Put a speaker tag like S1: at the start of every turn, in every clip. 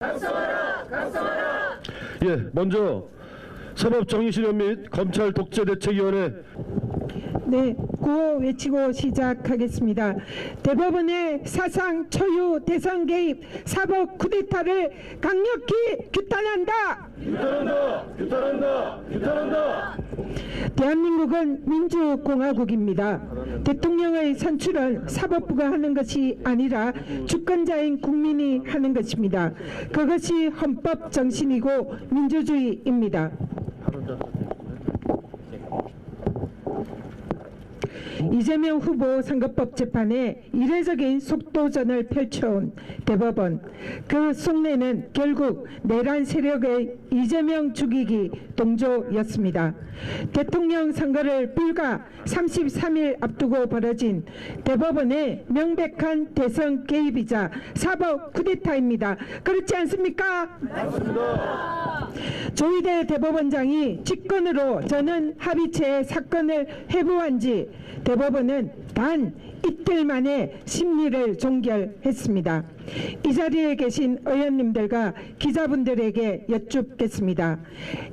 S1: 각성하라! 각성하라!
S2: 예, 먼저 사법정의실현 및 검찰 독재대책위원회.
S3: 네, 구호 외치고 시작하겠습니다. 대법원의 사상 초유 대선 개입 사법 쿠데타를 강력히 규탄한다.
S2: 규탄한다! 규탄한다! 규탄한다!
S3: 대한민국은 민주공화국입니다. 대통령의 선출은 사법부가 하는 것이 아니라 주권자인 국민이 하는 것입니다. 그것이 헌법 정신이고 민주주의입니다. 이재명 후보 선거법 재판에 이례적인 속도전을 펼쳐온 대법원. 그 속내는 결국 내란 세력의 이재명 죽이기 동조였습니다. 대통령 선거를 불과 33일 앞두고 벌어진 대법원의 명백한 대선 개입이자 사법 쿠데타입니다. 그렇지 않습니까?
S2: 맞습니다.
S3: 조희대 대법원장이 직권으로 저는 합의체의 사건을 회부한 지 대법원은 단 이틀 만에 심리를 종결했습니다. 이 자리에 계신 의원님들과 기자분들에게 여쭙겠습니다.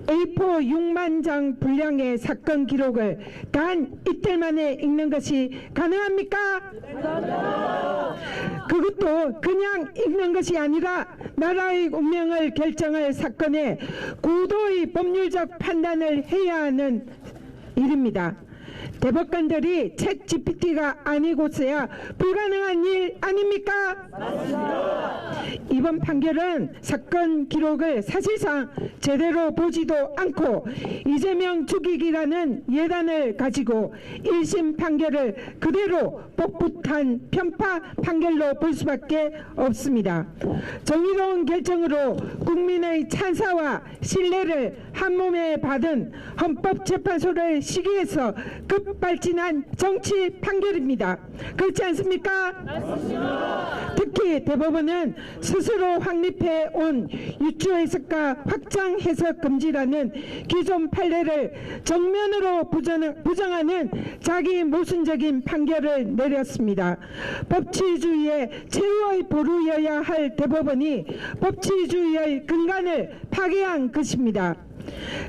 S3: A4 6만 장 분량의 사건 기록을 단 이틀 만에 읽는 것이 가능합니까? 그것도 그냥 읽는 것이 아니라 나라의 운명을 결정할 사건에 고도의 법률적 판단을 해야 하는 일입니다. 대법관들이 챗 GPT가 아니고서야 불가능한 일 아닙니까? 맞습니다. 이번 판결은 사건 기록을 사실상 제대로 보지도 않고 이재명 죽이기라는 예단을 가지고 1심 판결을 그대로 복붙한 편파 판결로 볼 수밖에 없습니다. 정의로운 결정으로 국민의 찬사와 신뢰를 한몸에 받은 헌법재판소를 시기해서 급발진한 정치 판결입니다. 그렇지 않습니까? 맞습니다. 특히 대법원은 스스로 확립해 온 유추해석과 확장 해석 금지라는 기존 판례를 정면으로 부정하는 자기 모순적인 판결을 내렸습니다. 법치주의의 최후의 보루여야 할 대법원이 법치주의의 근간을 파괴한 것입니다.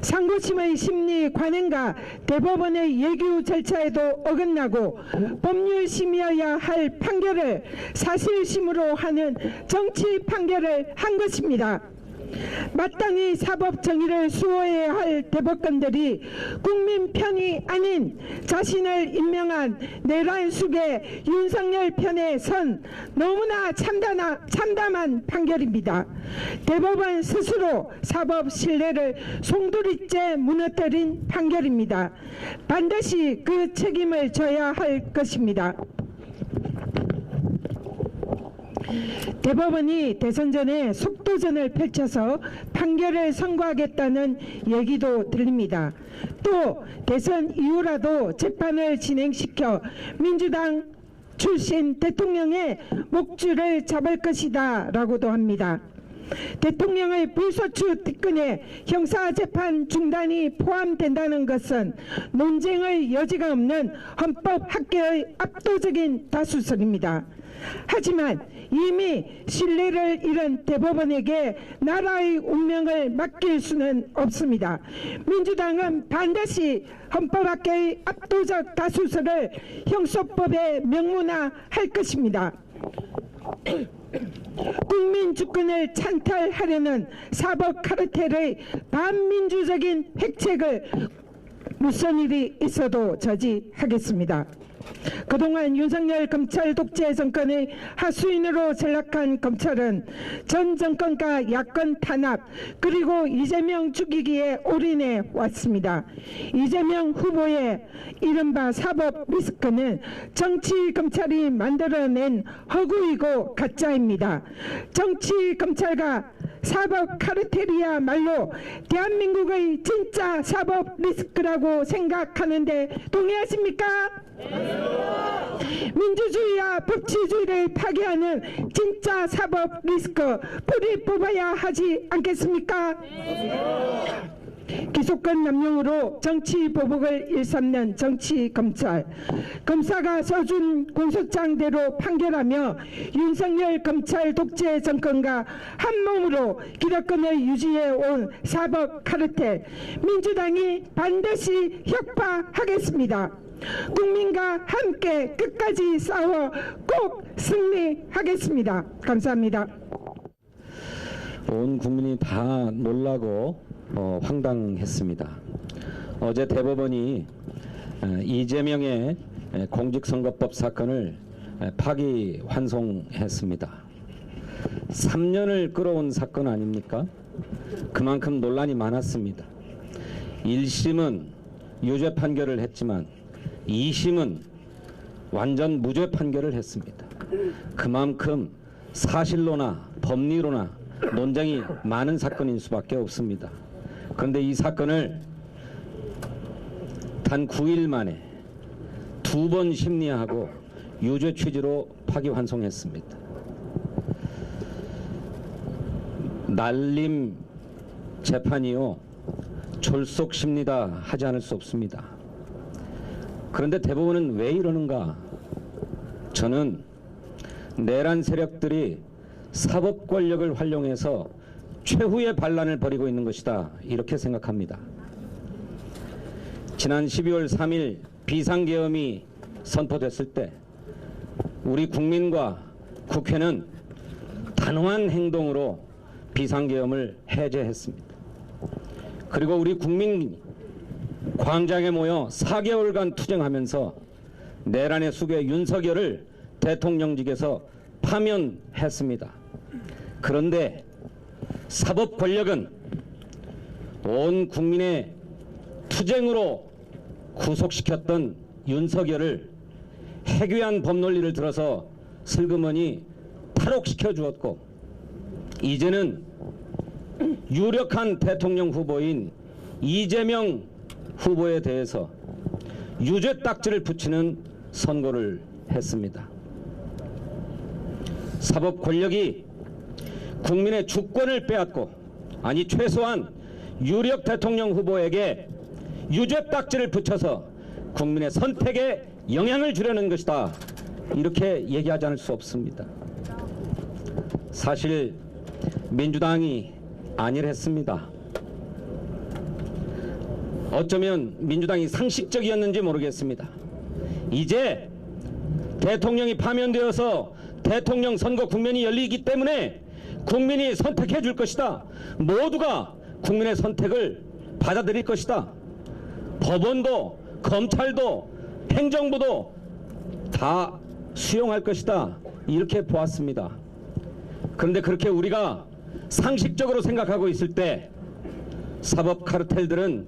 S3: 상고심의 심리 관행과 대법원의 예규 절차에도 어긋나고 법률심이어야 할 판결을 사실심으로 하는 정치 판결을 한 것입니다. 마땅히 사법 정의를 수호해야 할 대법관들이 국민 편이 아닌 자신을 임명한 내란 숙의 윤석열 편에 선 너무나 참담한 판결입니다. 대법원 스스로 사법 신뢰를 송두리째 무너뜨린 판결입니다. 반드시 그 책임을 져야 할 것입니다. 대법원이 대선 전에 속도전을 펼쳐서 판결을 선고하겠다는 얘기도 들립니다. 또 대선 이후라도 재판을 진행시켜 민주당 출신 대통령의 목줄을 잡을 것이다 라고도 합니다. 대통령의 불소추 특근에 형사재판 중단이 포함된다는 것은 논쟁의 여지가 없는 헌법 학계의 압도적인 다수설입니다. 하지만 이미 신뢰를 잃은 대법원에게 나라의 운명을 맡길 수는 없습니다. 민주당은 반드시 헌법학계의 압도적 다수설을 형소법에 명문화할 것입니다. 국민 주권을 찬탈하려는 사법 카르텔의 반민주적인 획책을 무슨 일이 있어도 저지하겠습니다. 그동안 윤석열 검찰 독재 정권의 하수인으로 전락한 검찰은 전 정권과 야권 탄압 그리고 이재명 죽이기에 올인해 왔습니다. 이재명 후보의 이른바 사법 리스크는 정치 검찰이 만들어낸 허구이고 가짜입니다. 정치 검찰과 사법 카르텔이야말로 대한민국의 진짜 사법 리스크라고 생각하는데 동의하십니까? 민주주의와 법치주의를 파괴하는 진짜 사법 리스크 뿌리 뽑아야 하지 않겠습니까? 기소권 남용으로 정치 보복을 일삼는 정치 검찰, 검사가 써준 공소장대로 판결하며 윤석열 검찰 독재 정권과 한몸으로 기득권을 유지해 온 사법 카르텔, 민주당이 반드시 혁파하겠습니다. 국민과 함께 끝까지 싸워 꼭 승리하겠습니다. 감사합니다.
S4: 온 국민이 다 놀라고 황당했습니다. 어제 대법원이 이재명의 공직선거법 사건을 파기환송했습니다. 3년을 끌어온 사건 아닙니까? 그만큼 논란이 많았습니다. 1심은 유죄 판결을 했지만 2심은 완전 무죄 판결을 했습니다. 그만큼 사실로나 법리로나 논쟁이 많은 사건인 수밖에 없습니다. 그런데 이 사건을 단 9일 만에 2번 심리하고 유죄 취지로 파기환송했습니다. 날림 재판이요 졸속심리다 하지 않을 수 없습니다. 그런데 대법원은 왜 이러는가? 저는 내란 세력들이 사법 권력을 활용해서 최후의 반란을 벌이고 있는 것이다 이렇게 생각합니다. 지난 12월 3일 비상계엄이 선포됐을 때 우리 국민과 국회는 단호한 행동으로 비상계엄을 해제했습니다. 그리고 우리 국민이 광장에 모여 4개월간 투쟁하면서 내란의 수괴 윤석열을 대통령직에서 파면했습니다. 그런데 사법 권력은 온 국민의 투쟁으로 구속시켰던 윤석열을 해괴한 법논리를 들어서 슬그머니 탈옥시켜 주었고, 이제는 유력한 대통령 후보인 이재명 후보에 대해서 유죄 딱지를 붙이는 선고를 했습니다. 사법 권력이 국민의 주권을 빼앗고, 아니 최소한 유력 대통령 후보에게 유죄 딱지를 붙여서 국민의 선택에 영향을 주려는 것이다 이렇게 얘기하지 않을 수 없습니다. 사실 민주당이 아니랬습니다. 어쩌면 민주당이 상식적이었는지 모르겠습니다. 이제 대통령이 파면되어서 대통령 선거 국면이 열리기 때문에 국민이 선택해 줄 것이다. 모두가 국민의 선택을 받아들일 것이다. 법원도 검찰도 행정부도 다 수용할 것이다. 이렇게 보았습니다. 그런데 그렇게 우리가 상식적으로 생각하고 있을 때 사법 카르텔들은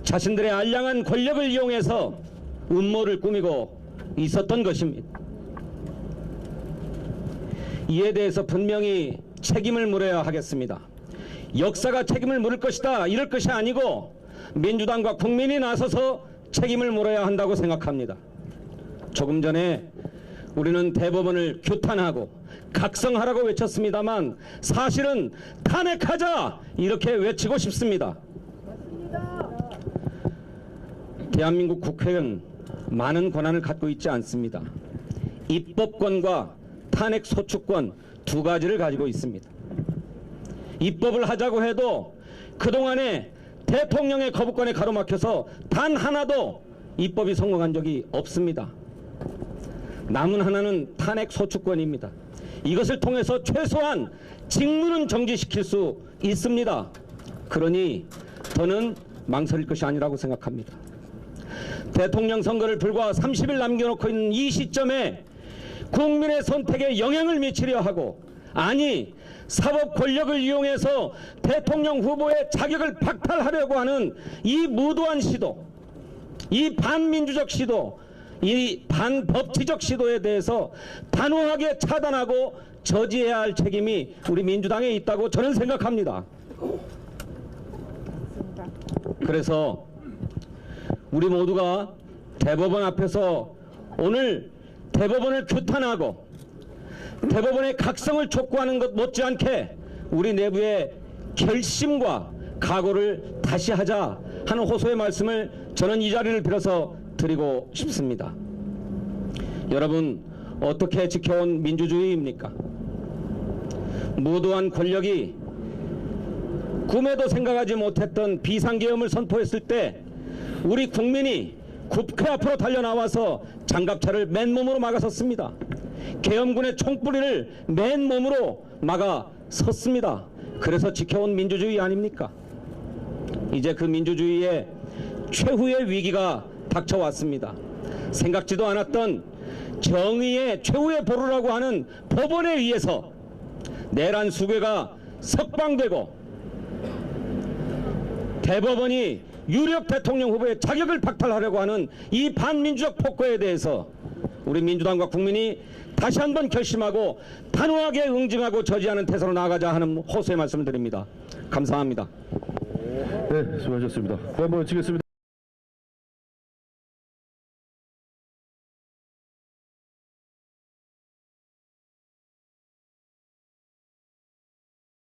S4: 자신들의 알량한 권력을 이용해서 음모를 꾸미고 있었던 것입니다. 이에 대해서 분명히 책임을 물어야 하겠습니다. 역사가 책임을 물을 것이다 이럴 것이 아니고 민주당과 국민이 나서서 책임을 물어야 한다고 생각합니다. 조금 전에 우리는 대법원을 규탄하고 각성하라고 외쳤습니다만 사실은 탄핵하자 이렇게 외치고 싶습니다. 대한민국 국회는 많은 권한을 갖고 있지 않습니다. 입법권과 탄핵 소추권 두 가지를 가지고 있습니다. 입법을 하자고 해도 그동안에 대통령의 거부권에 가로막혀서 단 하나도 입법이 성공한 적이 없습니다. 남은 하나는 탄핵 소추권입니다. 이것을 통해서 최소한 직무는 정지시킬 수 있습니다. 그러니 저는 망설일 것이 아니라고 생각합니다. 대통령 선거를 불과 30일 남겨놓고 있는 이 시점에 국민의 선택에 영향을 미치려 하고, 아니 사법 권력을 이용해서 대통령 후보의 자격을 박탈하려고 하는 이 무도한 시도, 이 반민주적 시도, 이 반법치적 시도에 대해서 단호하게 차단하고 저지해야 할 책임이 우리 민주당에 있다고 저는 생각합니다. 그래서 우리 모두가 대법원 앞에서 오늘 대법원을 규탄하고 대법원의 각성을 촉구하는 것 못지않게 우리 내부의 결심과 각오를 다시 하자 하는 호소의 말씀을 저는 이 자리를 빌어서 드리고 싶습니다. 여러분, 어떻게 지켜온 민주주의입니까? 무도한 권력이 꿈에도 생각하지 못했던 비상계엄을 선포했을 때 우리 국민이 국회 앞으로 달려나와서 장갑차를 맨몸으로 막아섰습니다. 계엄군의 총뿌리를 맨몸으로 막아섰습니다. 그래서 지켜온 민주주의 아닙니까? 이제 그 민주주의의 최후의 위기가 닥쳐왔습니다. 생각지도 않았던 정의의 최후의 보루라고 하는 법원에 의해서 내란 수괴가 석방되고 대법원이 유력 대통령 후보의 자격을 박탈하려고 하는 이 반민주적 폭거에 대해서 우리 민주당과 국민이 다시 한번 결심하고 단호하게 응징하고 저지하는 태세로 나아가자 하는 호소의 말씀을 드립니다. 감사합니다.
S2: 네, 수고하셨습니다. 한번 치겠습니다.